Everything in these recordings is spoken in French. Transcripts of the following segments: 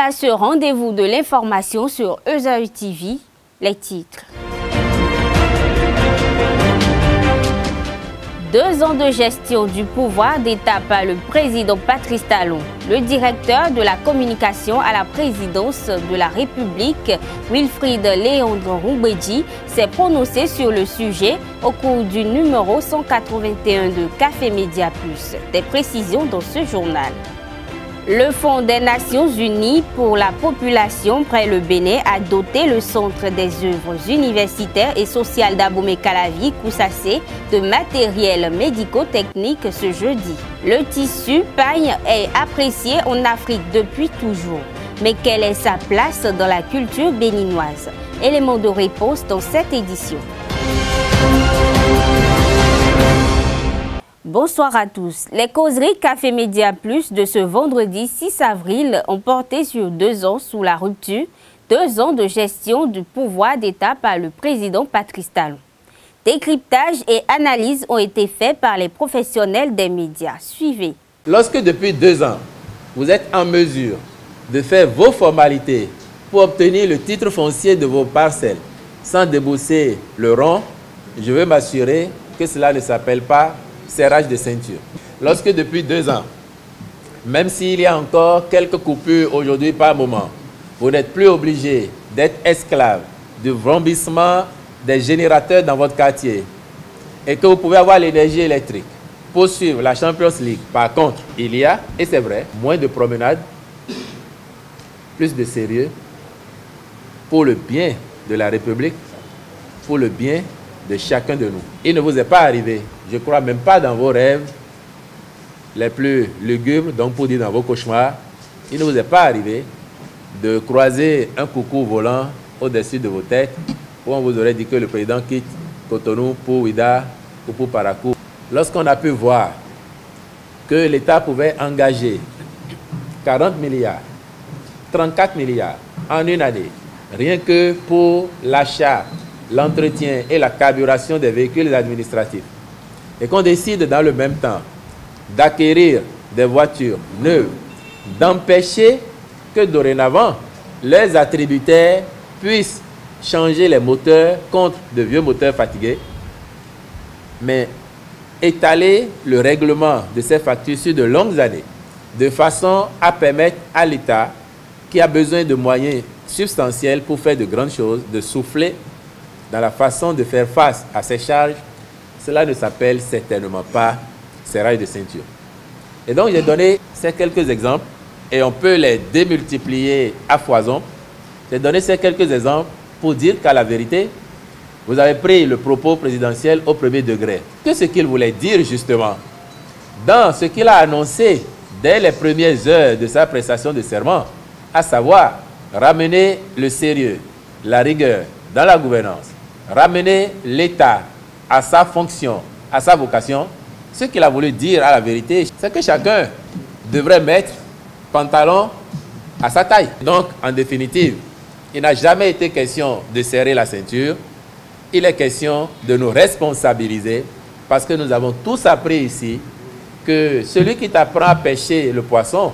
à ce rendez-vous de l'information sur Esaü TV, les titres. 2 ans de gestion du pouvoir d'État par le président Patrice Talon. Le directeur de la communication à la présidence de la République, Wilfried Léandre Roubedji, s'est prononcé sur le sujet au cours du numéro 181 de Café Média Plus. Des précisions dans ce journal. Le Fonds des Nations Unies pour la population près le Bénin a doté le Centre des œuvres universitaires et sociales d'Abomey-Calavi, Koussacé, de matériel médico-technique ce jeudi. Le tissu paille est apprécié en Afrique depuis toujours. Mais quelle est sa place dans la culture béninoise? Élément de réponse dans cette édition. Bonsoir à tous. Les causeries Café Média Plus de ce vendredi 6 avril ont porté sur 2 ans sous la rupture, 2 ans de gestion du pouvoir d'État par le président Patrice Talon. Décryptage et analyse ont été faits par les professionnels des médias. Suivez. Lorsque depuis 2 ans, vous êtes en mesure de faire vos formalités pour obtenir le titre foncier de vos parcelles sans débourser le rond, je veux m'assurer que cela ne s'appelle pas serrage de ceinture. Lorsque depuis 2 ans, même s'il y a encore quelques coupures aujourd'hui par moment, vous n'êtes plus obligé d'être esclave du vrombissement des générateurs dans votre quartier et que vous pouvez avoir l'énergie électrique pour suivre la Champions League. Par contre, il y a, et c'est vrai, moins de promenades, plus de sérieux pour le bien de la République, pour le bien de chacun de nous. Il ne vous est pas arrivé, je crois même pas dans vos rêves les plus lugubres, donc pour dire dans vos cauchemars, il ne vous est pas arrivé de croiser un coucou volant au-dessus de vos têtes où on vous aurait dit que le président quitte Cotonou pour Ouida ou pour Parakou. Lorsqu'on a pu voir que l'État pouvait engager 40 milliards, 34 milliards en une année, rien que pour l'achat, l'entretien et la carburation des véhicules administratifs, et qu'on décide dans le même temps d'acquérir des voitures neuves, d'empêcher que dorénavant les attributaires puissent changer les moteurs contre de vieux moteurs fatigués, mais étaler le règlement de ces factures sur de longues années, de façon à permettre à l'État, qui a besoin de moyens substantiels pour faire de grandes choses, de souffler dans la façon de faire face à ces charges. Cela ne s'appelle certainement pas serrage de ceinture. Et donc j'ai donné ces quelques exemples et on peut les démultiplier à foison. J'ai donné ces quelques exemples pour dire qu'à la vérité, vous avez pris le propos présidentiel au premier degré. Que ce qu'il voulait dire justement dans ce qu'il a annoncé dès les premières heures de sa prestation de serment, à savoir ramener le sérieux, la rigueur dans la gouvernance, ramener l'État à sa fonction, à sa vocation. Ce qu'il a voulu dire à la vérité, c'est que chacun devrait mettre pantalon à sa taille. Donc, en définitive, il n'a jamais été question de serrer la ceinture. Il est question de nous responsabiliser parce que nous avons tous appris ici que celui qui t'apprend à pêcher le poisson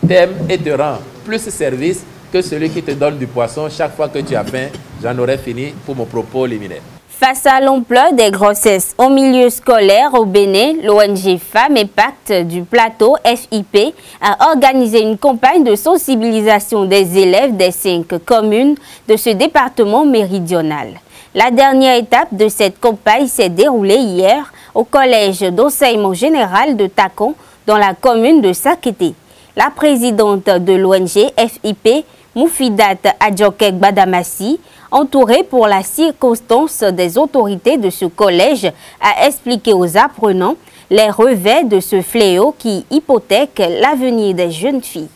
t'aime et te rend plus service que celui qui te donne du poisson chaque fois que tu as faim. J'en aurais fini pour mon propos liminaire. Face à l'ampleur des grossesses au milieu scolaire au Bénin, l'ONG Femmes et Pacte du Plateau, FIP, a organisé une campagne de sensibilisation des élèves des 5 communes de ce département méridional. La dernière étape de cette campagne s'est déroulée hier au collège d'enseignement général de Takon, dans la commune de Sakété. La présidente de l'ONG FIP, Moufidat Adjokek Badamassi, entourée pour la circonstance des autorités de ce collège, a expliqué aux apprenants les revers de ce fléau qui hypothèque l'avenir des jeunes filles.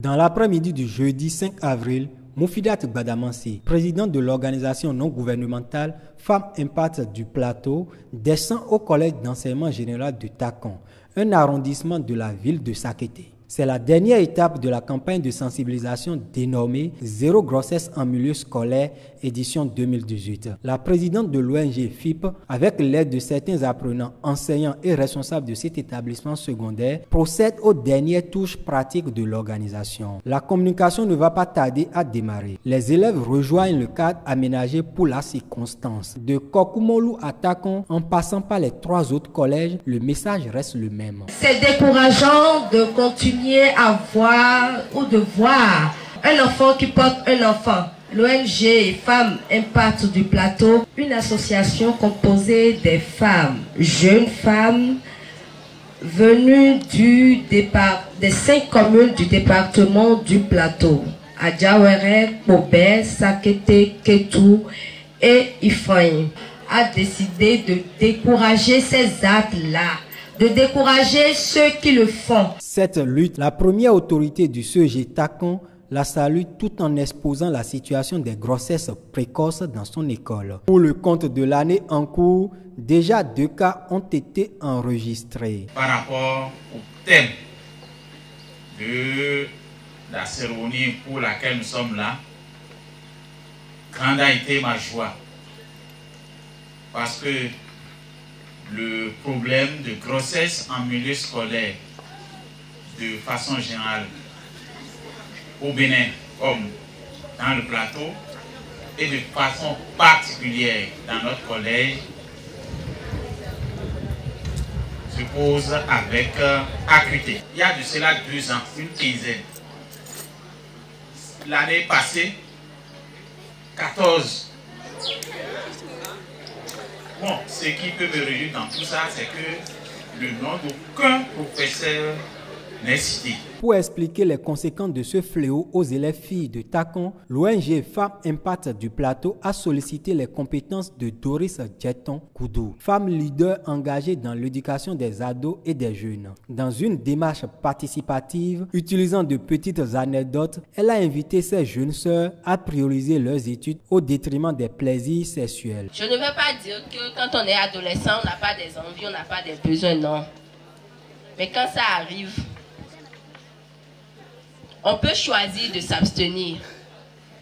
Dans l'après-midi du jeudi 5 avril, Moufidat Badamassi, président de l'organisation non gouvernementale Femmes Impact du Plateau, descend au collège d'enseignement général de Takon, un arrondissement de la ville de Sakété. C'est la dernière étape de la campagne de sensibilisation dénommée Zéro grossesse en milieu scolaire, édition 2018. La présidente de l'ONG FIP, avec l'aide de certains apprenants, enseignants et responsables de cet établissement secondaire, procède aux dernières touches pratiques de l'organisation. La communication ne va pas tarder à démarrer. Les élèves rejoignent le cadre aménagé pour la circonstance. De Kokumolu à Takon, en passant par les 3 autres collèges, le message reste le même. C'est décourageant de continuer à voir ou de voir un enfant qui porte un enfant. L'ONG Femmes Impact du Plateau, une association composée des femmes, jeunes femmes, venues des 5 communes du département du Plateau, Adjawere, Bobé, Sakete, Ketou et Ifraïm, a décidé de décourager ces actes-là, de décourager ceux qui le font. Cette lutte, la première autorité du CEG Takon la salue tout en exposant la situation des grossesses précoces dans son école. Pour le compte de l'année en cours, déjà 2 cas ont été enregistrés. Par rapport au thème de la cérémonie pour laquelle nous sommes là, grande a été ma joie. Parce que le problème de grossesse en milieu scolaire, de façon générale, au Bénin, comme dans le plateau, et de façon particulière dans notre collège, se pose avec acuité. Il y a de cela 2 ans, une quinzaine. L'année passée, 14. Bon, ce qui peut me réjouir dans tout ça, c'est que le nom d'aucun professeur n'est cité. Pour expliquer les conséquences de ce fléau aux élèves filles de Takon, l'ONG Femmes Impact du Plateau a sollicité les compétences de Doris Djeton Koudou, femme leader engagée dans l'éducation des ados et des jeunes. Dans une démarche participative, utilisant de petites anecdotes, elle a invité ses jeunes sœurs à prioriser leurs études au détriment des plaisirs sexuels. Je ne veux pas dire que quand on est adolescent, on n'a pas des envies, on n'a pas des besoins, non. Mais quand ça arrive, on peut choisir de s'abstenir.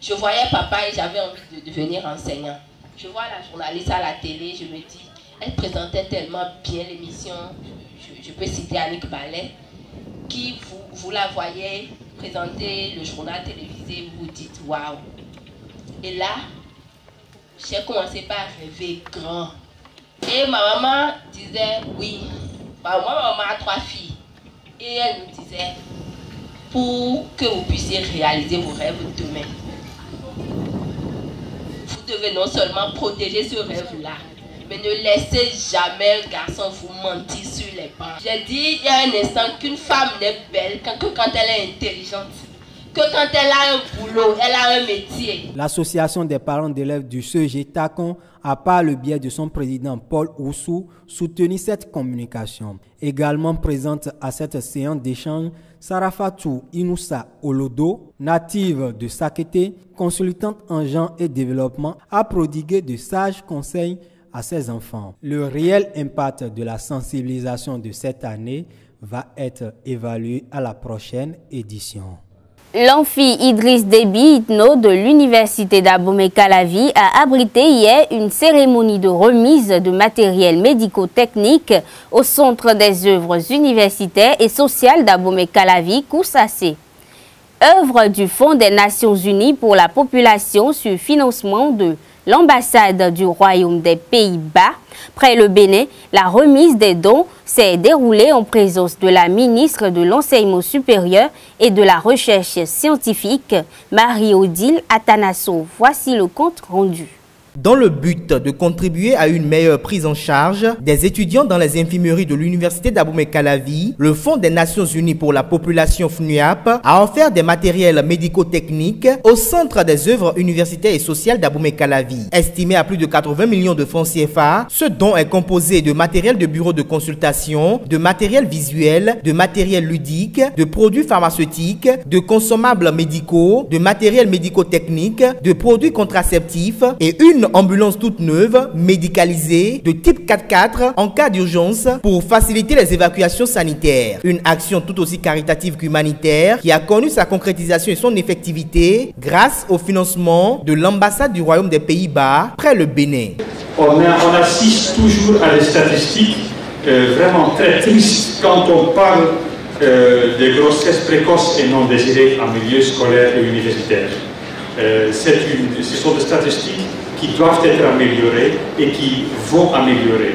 Je voyais papa et j'avais envie de devenir enseignant. Je vois la journaliste à la télé, je me dis, elle présentait tellement bien l'émission. Je peux citer Annick Ballet, qui vous la voyez présenter le journal télévisé, vous vous dites waouh. Et là, j'ai commencé par rêver grand. Et ma maman disait oui. Moi, ma maman a 3 filles. Et elle nous disait, pour que vous puissiez réaliser vos rêves demain, vous devez non seulement protéger ce rêve-là, mais ne laissez jamais le garçon vous mentir sur les bancs. J'ai dit il y a un instant qu'une femme n'est belle que quand elle est intelligente, que quand elle a un boulot, elle a un métier. L'association des parents d'élèves du CEG Takon a, par le biais de son président Paul Oussou, soutenu cette communication. Également présente à cette séance d'échange, Sarafatou Inoussa Olodo, native de Sakete, consultante en genre et développement, a prodigué de sages conseils à ses enfants. Le réel impact de la sensibilisation de cette année va être évalué à la prochaine édition. L'amphi Idriss Déby Itno de l'Université d'Abomey-Calavi a abrité hier une cérémonie de remise de matériel médico-technique au Centre des œuvres universitaires et sociales d'Abomey-Calavi, Kousassé. Œuvre du Fonds des Nations Unies pour la population sur financement de l'ambassade du Royaume des Pays-Bas. Près le Bénin, la remise des dons s'est déroulée en présence de la ministre de l'Enseignement supérieur et de la Recherche scientifique, Marie-Odile Atanasso. Voici le compte rendu. Dans le but de contribuer à une meilleure prise en charge des étudiants dans les infirmeries de l'Université d'Abomey-Calavi, le Fonds des Nations Unies pour la population FNUAP a offert des matériels médico-techniques au Centre des œuvres universitaires et sociales d'Abomey-Calavi. Estimé à plus de 80 millions de francs CFA, ce don est composé de matériel de bureau de consultation, de matériel visuel, de matériel ludique, de produits pharmaceutiques, de consommables médicaux, de matériel médico-technique, de produits contraceptifs et une une ambulance toute neuve, médicalisée, de type 4x4 en cas d'urgence pour faciliter les évacuations sanitaires. Une action tout aussi caritative qu'humanitaire qui a connu sa concrétisation et son effectivité grâce au financement de l'ambassade du Royaume des Pays-Bas près le Bénin. On assiste toujours à des statistiques vraiment très tristes quand on parle des grossesses précoces et non désirées en milieu scolaire et universitaire. Ce sont des statistiques qui doivent être améliorées et qui vont améliorer.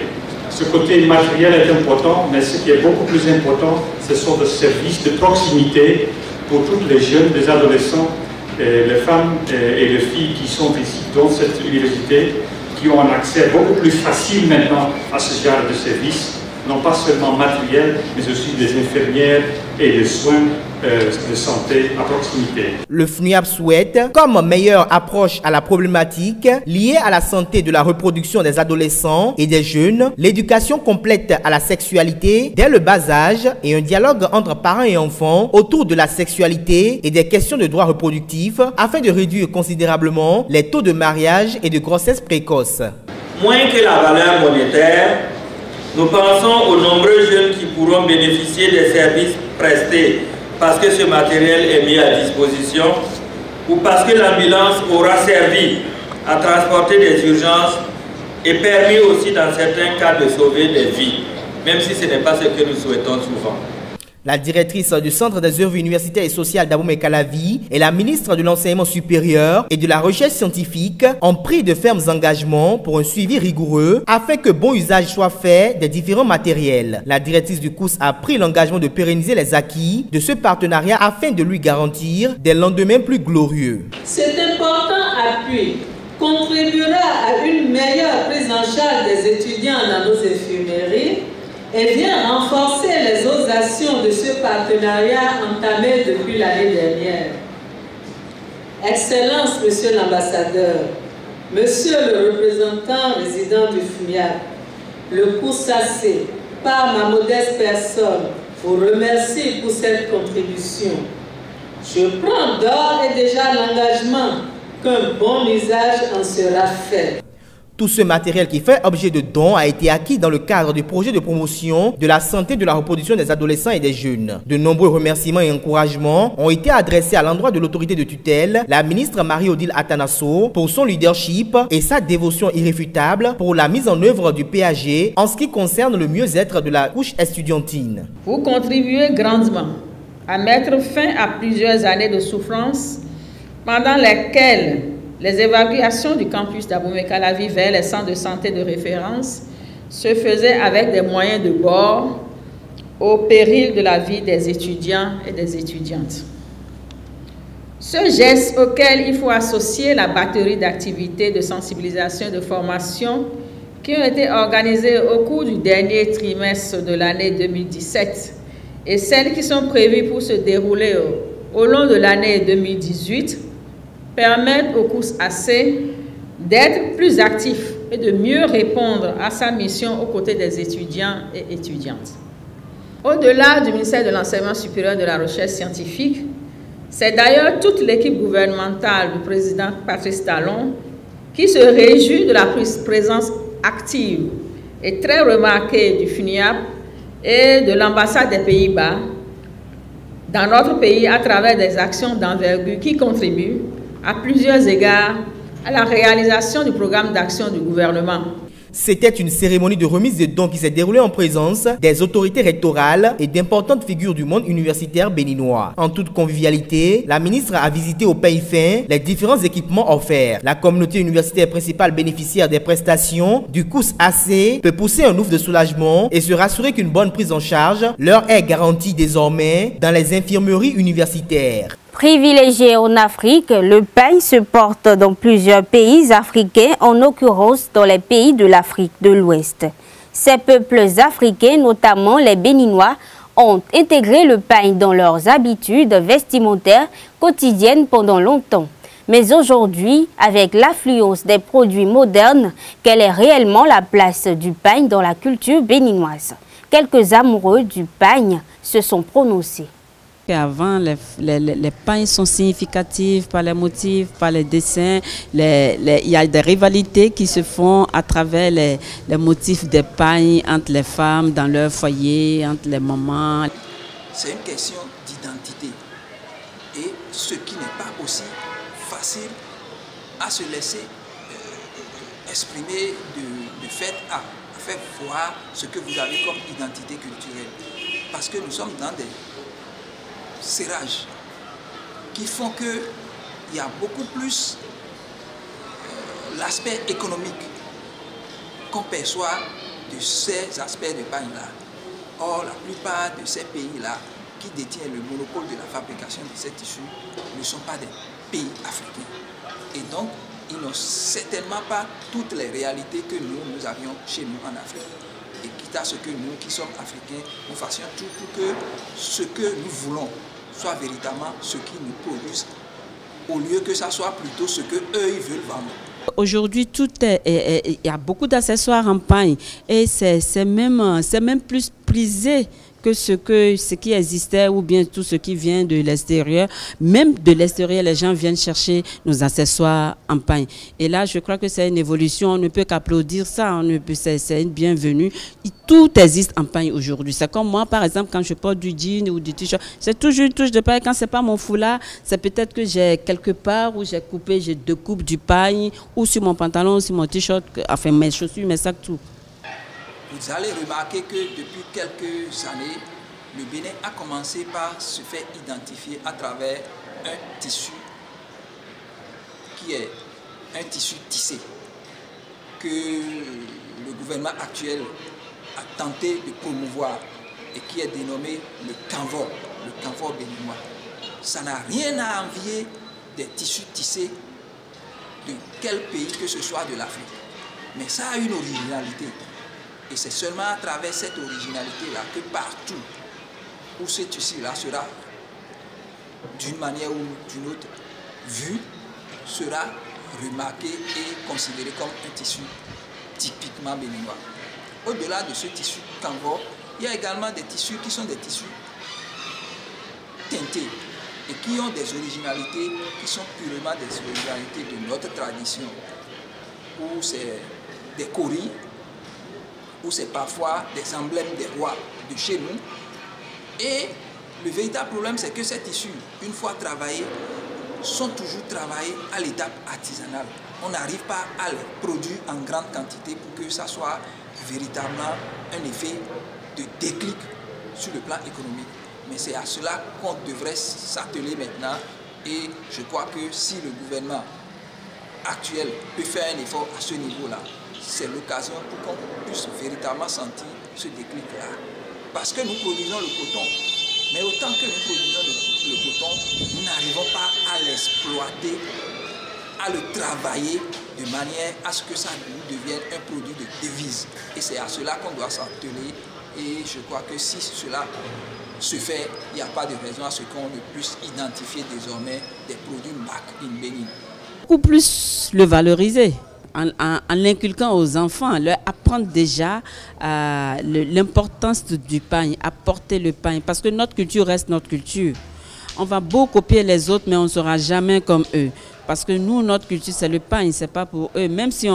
Ce côté matériel est important, mais ce qui est beaucoup plus important, ce sont des services de proximité pour toutes les jeunes, les adolescents, les femmes et les filles qui sont ici dans cette université, qui ont un accès beaucoup plus facile maintenant à ce genre de services, non pas seulement matériel, mais aussi des infirmières et des soins de santé à proximité. Le FNUAP souhaite, comme meilleure approche à la problématique liée à la santé de la reproduction des adolescents et des jeunes, l'éducation complète à la sexualité dès le bas âge et un dialogue entre parents et enfants autour de la sexualité et des questions de droits reproductifs afin de réduire considérablement les taux de mariage et de grossesse précoce. Moins que la valeur monétaire, nous pensons aux nombreux jeunes qui pourront bénéficier des services prestés parce que ce matériel est mis à disposition ou parce que l'ambulance aura servi à transporter des urgences et permis aussi dans certains cas de sauver des vies, même si ce n'est pas ce que nous souhaitons souvent. La directrice du Centre des œuvres universitaires et sociales d'Abomey-Calavi et la ministre de l'Enseignement supérieur et de la Recherche scientifique ont pris de fermes engagements pour un suivi rigoureux afin que bon usage soit fait des différents matériels. La directrice du COUS a pris l'engagement de pérenniser les acquis de ce partenariat afin de lui garantir des lendemains plus glorieux. Cet important appui contribuera à une meilleure prise en charge des étudiants dans nos infirmeries et vient renforcer les autres actions de ce partenariat entamé depuis l'année dernière. Excellence, Monsieur l'ambassadeur, Monsieur le représentant résident du FNUAP, le COUSAC, par ma modeste personne, vous remercie pour cette contribution. Je prends d'ores et déjà l'engagement qu'un bon usage en sera fait. Tout ce matériel qui fait objet de dons a été acquis dans le cadre du projet de promotion de la santé de la reproduction des adolescents et des jeunes. De nombreux remerciements et encouragements ont été adressés à l'endroit de l'autorité de tutelle, la ministre Marie-Odile Atanasso, pour son leadership et sa dévotion irréfutable pour la mise en œuvre du PAG en ce qui concerne le mieux-être de la couche estudiantine. Vous contribuez grandement à mettre fin à plusieurs années de souffrance pendant lesquelles les évacuations du campus d'Abomey-Calavi vers les centres de santé de référence se faisaient avec des moyens de bord au péril de la vie des étudiants et des étudiantes. Ce geste auquel il faut associer la batterie d'activités de sensibilisation et de formation qui ont été organisées au cours du dernier trimestre de l'année 2017 et celles qui sont prévues pour se dérouler au long de l'année 2018 permettent au COUSAC d'être plus actif et de mieux répondre à sa mission aux côtés des étudiants et étudiantes. Au-delà du ministère de l'Enseignement supérieur et de la Recherche scientifique, c'est d'ailleurs toute l'équipe gouvernementale du président Patrice Talon qui se réjouit de la présence active et très remarquée du FNUAP et de l'ambassade des Pays-Bas dans notre pays à travers des actions d'envergure qui contribuent à plusieurs égards à la réalisation du programme d'action du gouvernement. C'était une cérémonie de remise de dons qui s'est déroulée en présence des autorités rectorales et d'importantes figures du monde universitaire béninois. En toute convivialité, la ministre a visité au pays fin les différents équipements offerts. La communauté universitaire principale bénéficiaire des prestations du COUSAC peut pousser un ouf de soulagement et se rassurer qu'une bonne prise en charge leur est garantie désormais dans les infirmeries universitaires. Privilégié en Afrique, le pain se porte dans plusieurs pays africains, en l'occurrence dans les pays de l'Afrique de l'Ouest. Ces peuples africains, notamment les Béninois, ont intégré le pain dans leurs habitudes vestimentaires quotidiennes pendant longtemps. Mais aujourd'hui, avec l'affluence des produits modernes, quelle est réellement la place du pain dans la culture béninoise? Quelques amoureux du pain se sont prononcés. qu'avant, les pagnes sont significatives par les motifs, par les dessins. Il y a des rivalités qui se font à travers les motifs des pagnes entre les femmes dans leur foyer, entre les mamans. C'est une question d'identité. Et ce qui n'est pas aussi facile à se laisser exprimer de fait à faire voir ce que vous avez comme identité culturelle. Parce que nous sommes dans des serrages qui font qu'il y a beaucoup plus l'aspect économique qu'on perçoit de ces aspects de pagne-là. Or, la plupart de ces pays-là qui détiennent le monopole de la fabrication de ces tissus ne sont pas des pays africains. Et donc, ils n'ont certainement pas toutes les réalités que nous avions chez nous en Afrique. Et quitte à ce que nous, qui sommes africains, nous fassions tout pour que ce que nous voulons soit véritablement ce qu'ils nous produisent, au lieu que ça soit plutôt ce qu'eux, ils veulent vendre. Aujourd'hui, il y a beaucoup d'accessoires en pagne et c'est même plus prisé que ce qui existait ou bien tout ce qui vient de l'extérieur. Même de l'extérieur, les gens viennent chercher nos accessoires en pagne. Et là, je crois que c'est une évolution. On ne peut qu'applaudir ça. C'est une bienvenue. Tout existe en pagne aujourd'hui. C'est comme moi, par exemple, quand je porte du jean ou du t-shirt, c'est toujours une touche de pagne. Quand ce n'est pas mon foulard, c'est peut-être que j'ai quelque part où j'ai découpé du pagne ou sur mon pantalon, ou sur mon t-shirt, enfin mes chaussures, mes sacs, tout. Vous allez remarquer que depuis quelques années, le Bénin a commencé par se faire identifier à travers un tissu qui est un tissu tissé que le gouvernement actuel a tenté de promouvoir et qui est dénommé le canvor béninois. Ça n'a rien à envier des tissus tissés de quel pays que ce soit de l'Afrique. Mais ça a une originalité. Et c'est seulement à travers cette originalité-là que partout où ce tissu-là sera, d'une manière ou d'une autre, vu, sera remarqué et considéré comme un tissu typiquement béninois. Au-delà de ce tissu canvor, il y a également des tissus qui sont des tissus teintés et qui ont des originalités qui sont purement des originalités de notre tradition, où c'est des coris, où c'est parfois des emblèmes des rois de chez nous. Et le véritable problème, c'est que ces tissus, une fois travaillés, sont toujours travaillés à l'étape artisanale. On n'arrive pas à les produire en grande quantité pour que ça soit véritablement un effet de déclic sur le plan économique. Mais c'est à cela qu'on devrait s'atteler maintenant. Et je crois que si le gouvernement actuel peut faire un effort à ce niveau-là, c'est l'occasion pour qu'on puisse véritablement sentir ce déclic-là. Parce que nous produisons le coton, mais autant que nous produisons le coton, nous n'arrivons pas à l'exploiter, à le travailler de manière à ce que ça nous devienne un produit de devise. Et c'est à cela qu'on doit s'atteler. Et je crois que si cela se fait, il n'y a pas de raison à ce qu'on ne puisse identifier désormais des produits Made in Bénin. Beaucoup plus le valoriser. En l'inculquant aux enfants, leur apprendre déjà l'importance du pagne, apporter le pagne, parce que notre culture reste notre culture. On va beau copier les autres, mais on ne sera jamais comme eux. Parce que nous, notre culture, c'est le pagne, c'est pas pour eux. Même si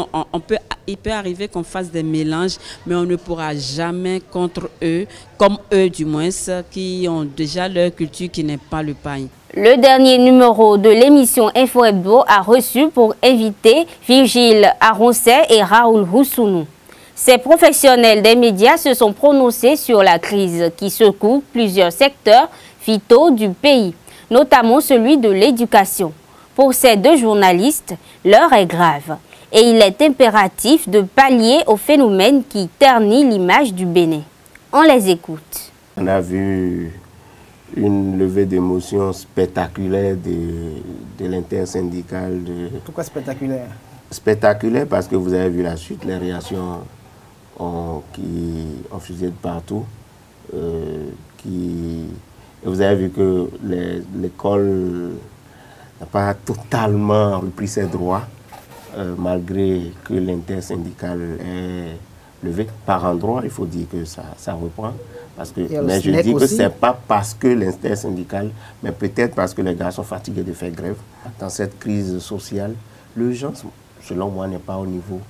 il peut arriver qu'on fasse des mélanges, mais on ne pourra jamais contre eux, comme eux du moins, qui ont déjà leur culture qui n'est pas le pagne. Le dernier numéro de l'émission Info Hebdo a reçu pour inviter Virgile Aroncet et Raoul Houssounou. Ces professionnels des médias se sont prononcés sur la crise qui secoue plusieurs secteurs vitaux du pays, notamment celui de l'éducation. Pour ces deux journalistes, l'heure est grave et il est impératif de pallier au phénomène qui ternit l'image du Bénin. On les écoute. On a vu une levée d'émotion spectaculaire de l'intersyndicale. Pourquoi spectaculaire? Spectaculaire parce que vous avez vu la suite, les réactions qui ont fusé de partout. Vous avez vu que l'école n'a pas totalement repris ses droits, malgré que l'intersyndicale est levée par endroits. Il faut dire que ça reprend. Parce que, mais je dis que ce n'est pas parce que l'intersyndical, mais peut-être parce que les gars sont fatigués de faire grève. Dans cette crise sociale, l'urgence, selon moi, n'est pas au niveau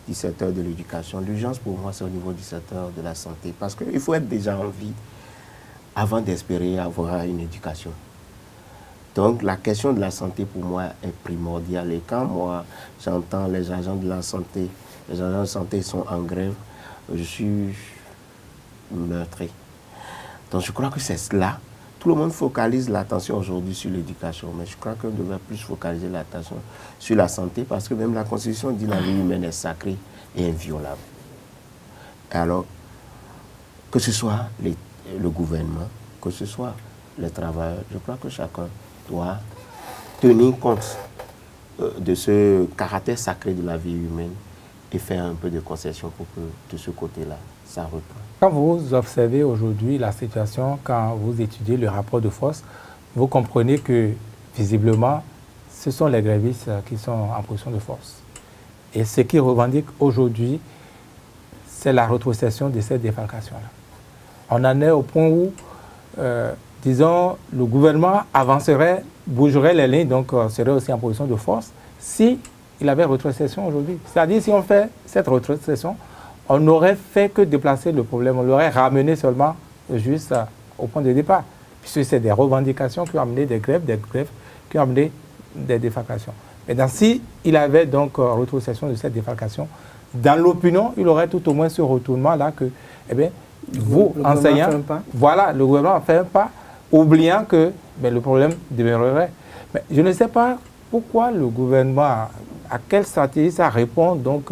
du secteur de l'éducation. L'urgence, pour moi, c'est au niveau du secteur de la santé. Parce qu'il faut être déjà en vie avant d'espérer avoir une éducation. Donc, la question de la santé, pour moi, est primordiale. Et quand moi, j'entends les agents de la santé, les agents de santé sont en grève, je suis meurtri. Donc, je crois que c'est cela. Tout le monde focalise l'attention aujourd'hui sur l'éducation, mais je crois qu'on devrait plus focaliser l'attention sur la santé, parce que même la Constitution dit que la vie humaine est sacrée et inviolable. Alors, que ce soit le gouvernement, que ce soit les travailleurs, je crois que chacun doit tenir compte de ce caractère sacré de la vie humaine et faire un peu de concession pour que de ce côté-là, ça reprenne. Quand vous observez aujourd'hui la situation, quand vous étudiez le rapport de force, vous comprenez que visiblement, ce sont les grévistes qui sont en position de force. Et ce qu'ils revendiquent aujourd'hui, c'est la rétrocession de cette défalcation-là. On en est au point où, disons, le gouvernement avancerait, bougerait les lignes, donc serait aussi en position de force, si il avait rétrocession aujourd'hui. C'est-à-dire, si on fait cette rétrocession, on n'aurait fait que déplacer le problème, on l'aurait ramené seulement juste au point de départ. Puisque c'est des revendications qui ont amené des grèves qui ont amené des défalcations. Maintenant, si il avait donc rétrocession de cette défalcation, dans l'opinion, il aurait tout au moins ce retournement-là que, eh bien, vous, enseignants, voilà, le gouvernement a fait un pas, oubliant que le problème demeurerait. Mais je ne sais pas pourquoi le gouvernement, à quelle stratégie ça répond, donc,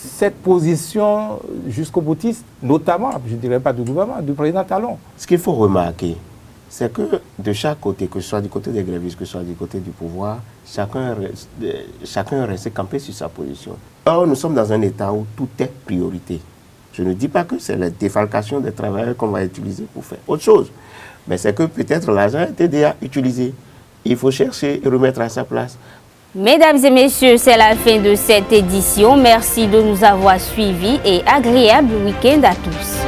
cette position jusqu'au boutiste, notamment, je ne dirais pas du gouvernement, du président Talon. Ce qu'il faut remarquer, c'est que de chaque côté, que ce soit du côté des grévistes, que ce soit du côté du pouvoir, chacun reste campé sur sa position. Or, nous sommes dans un état où tout est priorité. Je ne dis pas que c'est la défalcation des travailleurs qu'on va utiliser pour faire autre chose. Mais c'est que peut-être l'argent a été déjà utilisé. Il faut chercher et remettre à sa place. Mesdames et messieurs, c'est la fin de cette édition. Merci de nous avoir suivis et agréable week-end à tous.